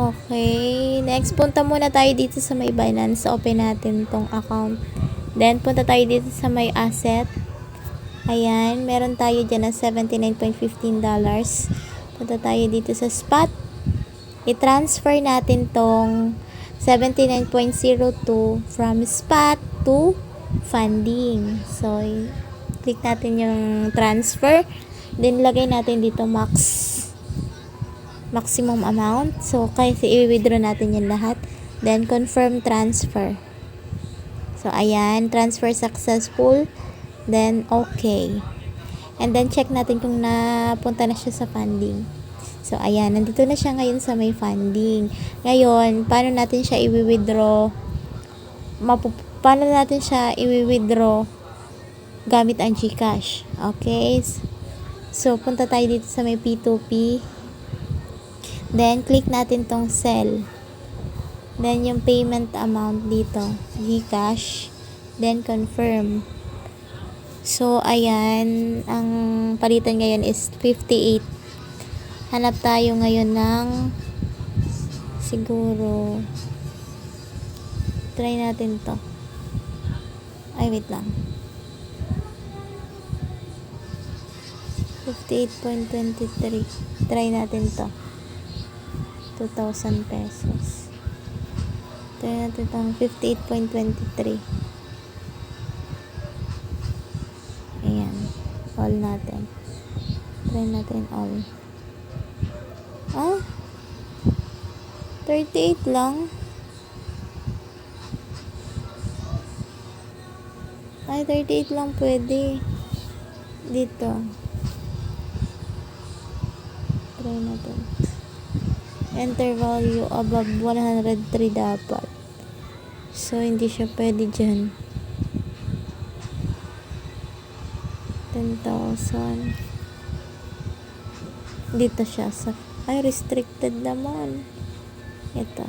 Okay, next punta muna tayo dito sa may Binance. Open natin tong account. Then punta tayo dito sa may asset. Ayan, meron tayo dyan na $79.15. Punta tayo dito sa spot. I-transfer natin tong 79.02 from spot to funding. So, click natin yung transfer. Then, lagay natin dito maximum amount. So, kasi i-withdraw natin yan lahat. Then, confirm transfer. So, ayan. Transfer successful. Then, okay. And then, check natin kung napunta na siya sa funding. So, ayan. Nandito na siya ngayon sa may funding. Ngayon, paano natin siya i-withdraw? Paano natin siya i-withdraw gamit ang GCash? Okay. So, punta tayo dito sa may P2P. Then, click natin tong sell. Then, yung payment amount dito, GCash. Then, confirm. So, ayan. Ang palitan ngayon is 58. Hanap tayo ngayon ng siguro try natin to. Ay, wait lang. 58.23. Try natin to. 2,000 pesos. Try natin itong 58.23. Ayan. All natin. Try natin all. 38 lang. Ay, 38 lang pwede. Dito. Try natin. Enter value above 103 dapat. So, hindi siya pwede dyan. 10,000. Dito siya sa ay, restricted naman. Ito.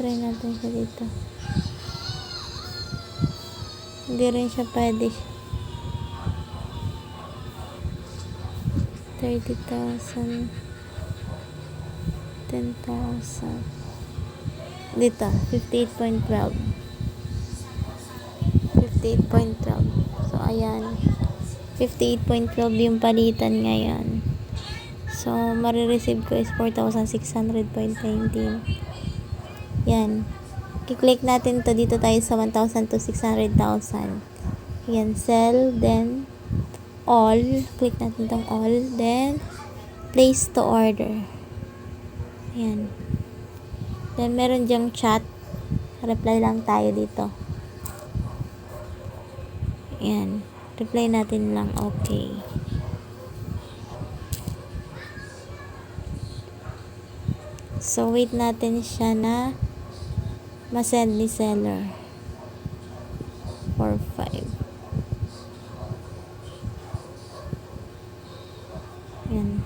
Try natin siya dito. Hindi rin siya pwede. 30,000. 10,000. Dito. 58.12. 58.12. So, ayan. 58.12 yung palitan ngayon. So, marireceive ko is 4,600.19. Yan. I-click natin to. Dito tayo sa 1,000 to 600,000. Yan. Sell. Then, all. Click natin tong all. Then, place to order. Yan. Then, meron dyang chat. Reply lang tayo dito. Yan. Reply natin lang, okay. So, wait natin siya na ma-send ni seller. 4-5. Yan.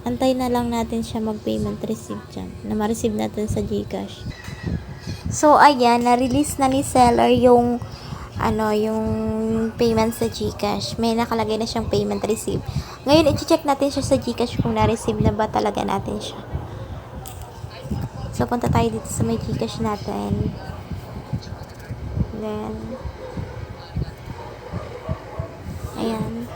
Antay na lang natin siya mag-payment receive dyan. Na ma-receive natin sa GCash. So, ayan, na-release na ni seller yung yung payment sa GCash. May nakalagay na siyang payment receive. Ngayon, i-check natin siya sa GCash kung na-receive na ba talaga natin siya. So, punta tayo dito sa may GCash natin. Then, ayan.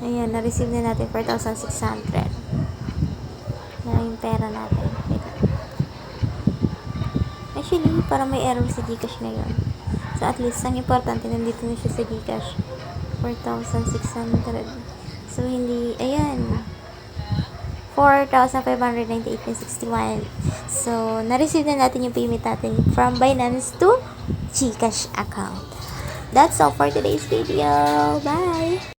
Ayan, na-receive na natin 4,600. Na yung pera natin. Actually, parang may error sa GCash ngayon. So, at least, ang importante, nandito na siya sa GCash. 4,600. So, hindi, ayan. 4,598.61. So, na-receive na natin yung payment natin from Binance to GCash account. That's all for today's video. Bye!